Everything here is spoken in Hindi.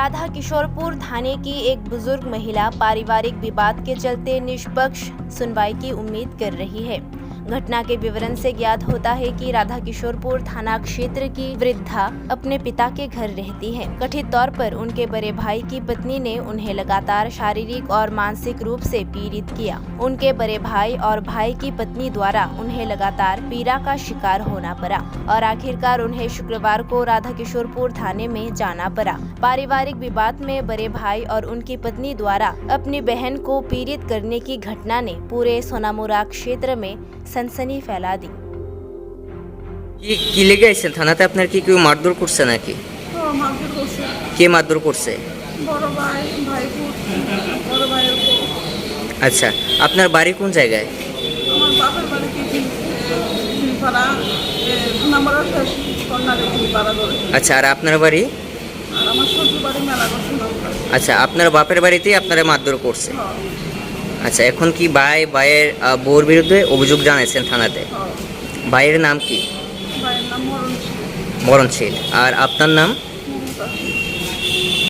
राधा किशोरपुर थाने की एक बुजुर्ग महिला पारिवारिक विवाद के चलते निष्पक्ष सुनवाई की उम्मीद कर रही है। घटना के विवरण से ज्ञात होता है कि राधा किशोरपुर थाना क्षेत्र की वृद्धा अपने पिता के घर रहती है। कथित तौर पर उनके बड़े भाई की पत्नी ने उन्हें लगातार शारीरिक और मानसिक रूप से पीड़ित किया। उनके बड़े भाई और भाई की पत्नी द्वारा उन्हें लगातार पीड़ा का शिकार होना पड़ा और आखिरकार उन्हें शुक्रवार को राधा किशोरपुर थाने में जाना पड़ा। पारिवारिक विवाद में बड़े भाई और उनकी पत्नी द्वारा अपनी बहन को पीड़ित करने की घटना ने पूरे सोनामुरा क्षेत्र में सनसनी फैला दी। কি লেগে আইছেন থানাতে? আপনার কি কেউ মারধর করছে নাকি? মারধর করছে। কে মারধর করছে? বড় ভাই, ভাইপো, বড় ভাইয়ের বউ। আচ্ছা, আপনার বাড়ি কোন জায়গায়? আমার বাপের বাড়ি পাড়া নাম্বার 28 কর্নারে পাড়া ধরে। আচ্ছা, আর আপনার বাড়ি? আর আমার শ্বশুর বাড়ি মেলা করছে। আচ্ছা, আপনার বাপের বাড়িতেই আপনারা মারধর করছে? আচ্ছা, এখন কি ভাইয়ের বউর বিরুদ্ধে অভিযোগ জানাইছেন থানাতে? ভাইয়ের নাম কি? ভাইয়ের নাম মরণশীল। মরণশীল। আর আপনার নাম? মমতা।